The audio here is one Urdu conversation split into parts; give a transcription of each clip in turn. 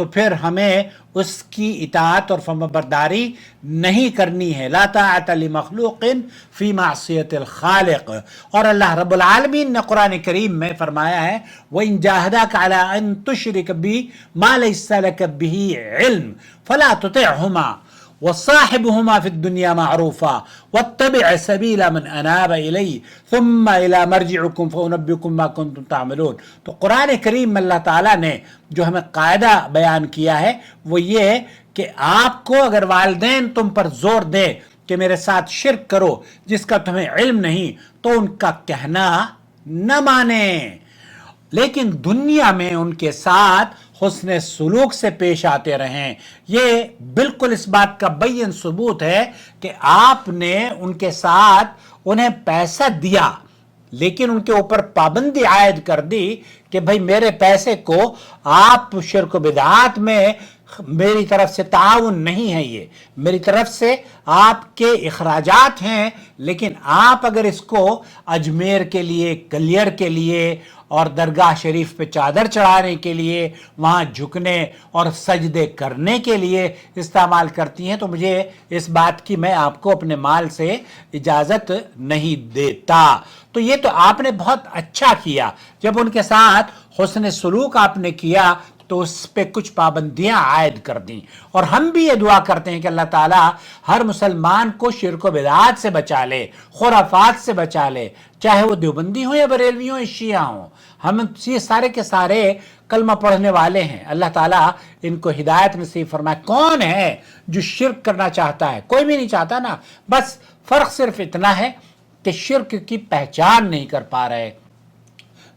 تو پھر ہمیں اس کی اطاعت اور فرمانبرداری نہیں کرنی ہے. لا طاعت لمخلوق فی معصیت الخالق. اور اللہ رب العالمین نے قرآن کریم میں فرمایا ہے وَإِن جَاهَدَاكَ عَلَىٰ أَن تُشْرِكَ بِي مَا لَيْسَ لَكَ بِهِ عِلْمٌ فَلَا تُطِعْهُمَا وصاحبهما في الدنيا معروفا واتبع سبيل من اناب الي ثم الى مرجعكم فانبئكم ما كنتم تعملون. تو قرآن کریم میں اللہ تعالیٰ نے جو ہمیں قاعدہ بیان کیا ہے وہ یہ کہ آپ کو اگر والدین تم پر زور دے کہ میرے ساتھ شرک کرو جس کا تمہیں علم نہیں تو ان کا کہنا نہ مانیں، لیکن دنیا میں ان کے ساتھ حسن سلوک سے پیش آتے رہیں. یہ بالکل اس بات کا بین ثبوت ہے کہ آپ نے ان کے ساتھ انہیں پیسہ دیا لیکن ان کے اوپر پابندی عائد کر دی کہ بھئی میرے پیسے کو آپ شرک و بدعات میں میری طرف سے تعاون نہیں ہے، یہ میری طرف سے آپ کے اخراجات ہیں، لیکن آپ اگر اس کو اجمیر کے لیے، کلیر کے لیے اور درگاہ شریف پہ چادر چڑھانے کے لیے، وہاں جھکنے اور سجدے کرنے کے لیے استعمال کرتی ہیں تو مجھے اس بات کی میں آپ کو اپنے مال سے اجازت نہیں دیتا. تو یہ تو آپ نے بہت اچھا کیا جب ان کے ساتھ حسن سلوک آپ نے کیا تو اس پہ کچھ پابندیاں عائد کر دیں. اور ہم بھی یہ دعا کرتے ہیں کہ اللہ تعالیٰ ہر مسلمان کو شرک و بدعات سے بچا لے، خرافات سے بچا لے، چاہے وہ دیوبندی ہوں یا بریلوی ہوں یا شیعہ ہوں. ہم یہ سارے کے سارے کلمہ پڑھنے والے ہیں، اللہ تعالیٰ ان کو ہدایت نصیب فرمائے. کون ہے جو شرک کرنا چاہتا ہے؟ کوئی بھی نہیں چاہتا نا. بس فرق صرف اتنا ہے کہ شرک کی پہچان نہیں کر پا رہے.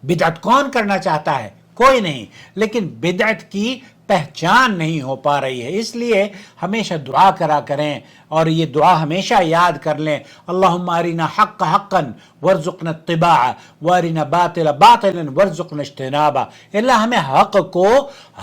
بدعت کون کرنا چاہتا ہے؟ کوئی نہیں، لیکن بدعت کی پہچان نہیں ہو پا رہی ہے. اس لیے ہمیشہ دعا کرا کریں اور یہ دعا ہمیشہ یاد کر لیں، اللہم ارنا حق حقا وارزقنا اتباعہ وارنا باطلا باطلا وارزقنا اجتنابہ. اللہ ہمیں حق کو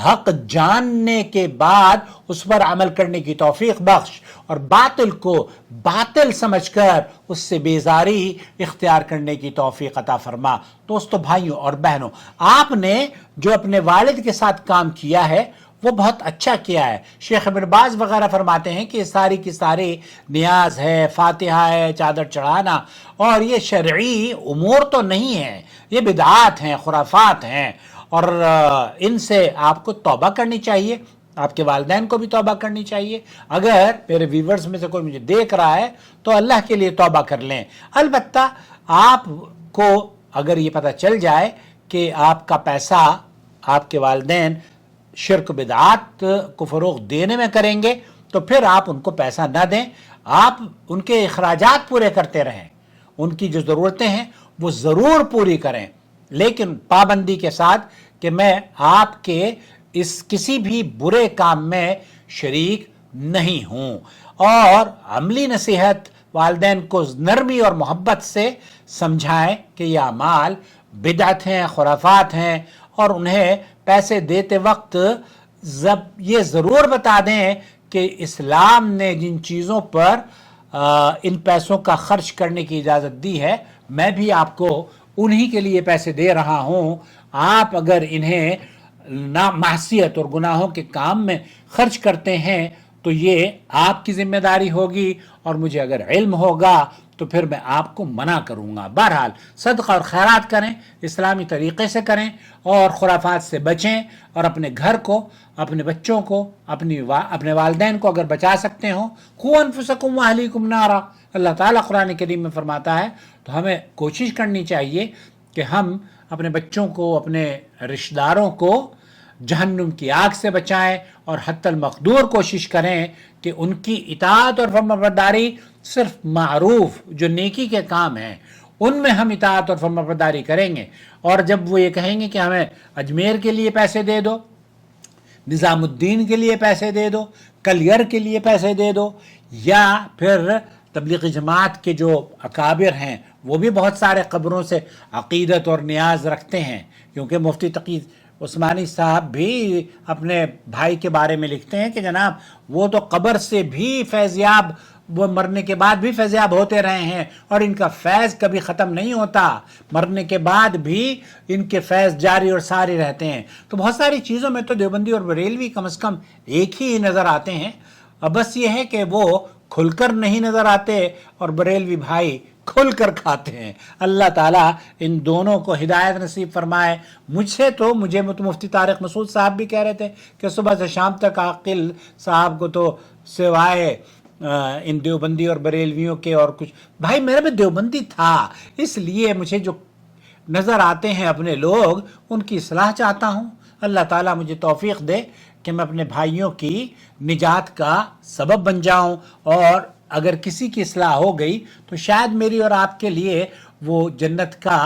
حق جاننے کے بعد اس پر عمل کرنے کی توفیق بخش اور باطل کو باطل سمجھ کر اس سے بیزاری اختیار کرنے کی توفیق عطا فرما. دوستو، بھائیوں اور بہنوں، آپ نے جو اپنے والد کے ساتھ کام کیا ہے وہ بہت اچھا کیا ہے. شیخ ابن باز وغیرہ فرماتے ہیں کہ یہ ساری کی ساری نیاز ہے، فاتحہ ہے، چادر چڑھانا، اور یہ شرعی امور تو نہیں ہیں، یہ بدعات ہیں، خرافات ہیں، اور ان سے آپ کو توبہ کرنی چاہیے. آپ کے والدین کو بھی توبہ کرنی چاہیے. اگر میرے ویورز میں سے کوئی مجھے دیکھ رہا ہے تو اللہ کے لیے توبہ کر لیں. البتہ آپ کو اگر یہ پتہ چل جائے کہ آپ کا پیسہ آپ کے والدین شرک بدعات کو فروغ دینے میں کریں گے تو پھر آپ ان کو پیسہ نہ دیں. آپ ان کے اخراجات پورے کرتے رہیں، ان کی جو ضرورتیں ہیں وہ ضرور پوری کریں، لیکن پابندی کے ساتھ کہ میں آپ کے اس کسی بھی برے کام میں شریک نہیں ہوں. اور عملی نصیحت، والدین کو نرمی اور محبت سے سمجھائیں کہ یہ اعمال بدعت ہیں، خرافات ہیں، اور انہیں پیسے دیتے وقت یہ ضرور بتا دیں کہ اسلام نے جن چیزوں پر ان پیسوں کا خرچ کرنے کی اجازت دی ہے میں بھی آپ کو انہی کے لیے پیسے دے رہا ہوں. آپ اگر انہیں معصیت اور گناہوں کے کام میں خرچ کرتے ہیں تو یہ آپ کی ذمہ داری ہوگی، اور مجھے اگر علم ہوگا تو پھر میں آپ کو منع کروں گا. بہرحال صدقہ اور خیرات کریں، اسلامی طریقے سے کریں، اور خرافات سے بچیں، اور اپنے گھر کو، اپنے بچوں کو، اپنے والدین کو اگر بچا سکتے ہوں، قوا انفسکم واہلیکم نارا، اللہ تعالیٰ قرآن کریم میں فرماتا ہے. تو ہمیں کوشش کرنی چاہیے کہ ہم اپنے بچوں کو، اپنے رشتہ داروں کو جہنم کی آگ سے بچائیں، اور حتی المقدور کوشش کریں کہ ان کی اطاعت اور فرمانبرداری صرف معروف جو نیکی کے کام ہیں ان میں ہم اطاعت اور فرمانبرداری کریں گے. اور جب وہ یہ کہیں گے کہ ہمیں اجمیر کے لیے پیسے دے دو، نظام الدین کے لیے پیسے دے دو، کلیر کے لیے پیسے دے دو، یا پھر تبلیغی جماعت کے جو اکابر ہیں وہ بھی بہت سارے قبروں سے عقیدت اور نیاز رکھتے ہیں، کیونکہ مفتی تقی عثمانی صاحب بھی اپنے بھائی کے بارے میں لکھتے ہیں کہ جناب وہ تو قبر سے بھی فیضیاب وہ مرنے کے بعد بھی فیضیاب ہوتے رہے ہیں اور ان کا فیض کبھی ختم نہیں ہوتا، مرنے کے بعد بھی ان کے فیض جاری اور ساری رہتے ہیں۔ تو بہت ساری چیزوں میں تو دیوبندی اور بریلوی کم از کم ایک ہی نظر آتے ہیں، اب بس یہ ہے کہ وہ کھل کر نہیں نظر آتے اور بریلوی بھائی کھل کر کھاتے ہیں۔ اللہ تعالیٰ ان دونوں کو ہدایت نصیب فرمائے۔ مجھے تو مفتی طارق مسعود صاحب بھی کہہ رہے تھے کہ صبح سے شام تک عاقل صاحب کو تو سوائے ان دیوبندی اور بریلویوں کے اور کچھ، بھائی میرا بھی دیوبندی تھا، اس لیے مجھے جو نظر آتے ہیں اپنے لوگ ان کی اصلاح چاہتا ہوں۔ اللہ تعالیٰ مجھے توفیق دے کہ میں اپنے بھائیوں کی نجات کا سبب بن جاؤں، اور اگر کسی کی اصلاح ہو گئی تو شاید میری اور آپ کے لیے وہ جنت کا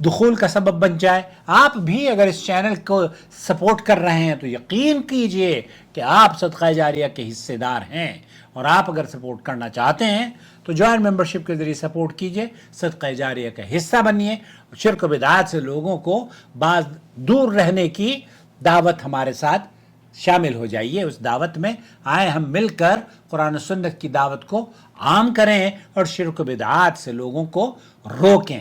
دخول کا سبب بن جائے۔ آپ بھی اگر اس چینل کو سپورٹ کر رہے ہیں تو یقین کیجئے کہ آپ صدقہ جاریہ کے حصے دار ہیں، اور آپ اگر سپورٹ کرنا چاہتے ہیں تو جوائن ممبرشپ کے ذریعے سپورٹ کیجئے، صدقہ جاریہ کا حصہ بنیے، شرک و بدعات سے لوگوں کو بعض دور رہنے کی دعوت ہمارے ساتھ شامل ہو جائیے۔ اس دعوت میں آئیں، ہم مل کر قرآن و سنت کی دعوت کو عام کریں اور شرک و بدعات سے لوگوں کو روکیں۔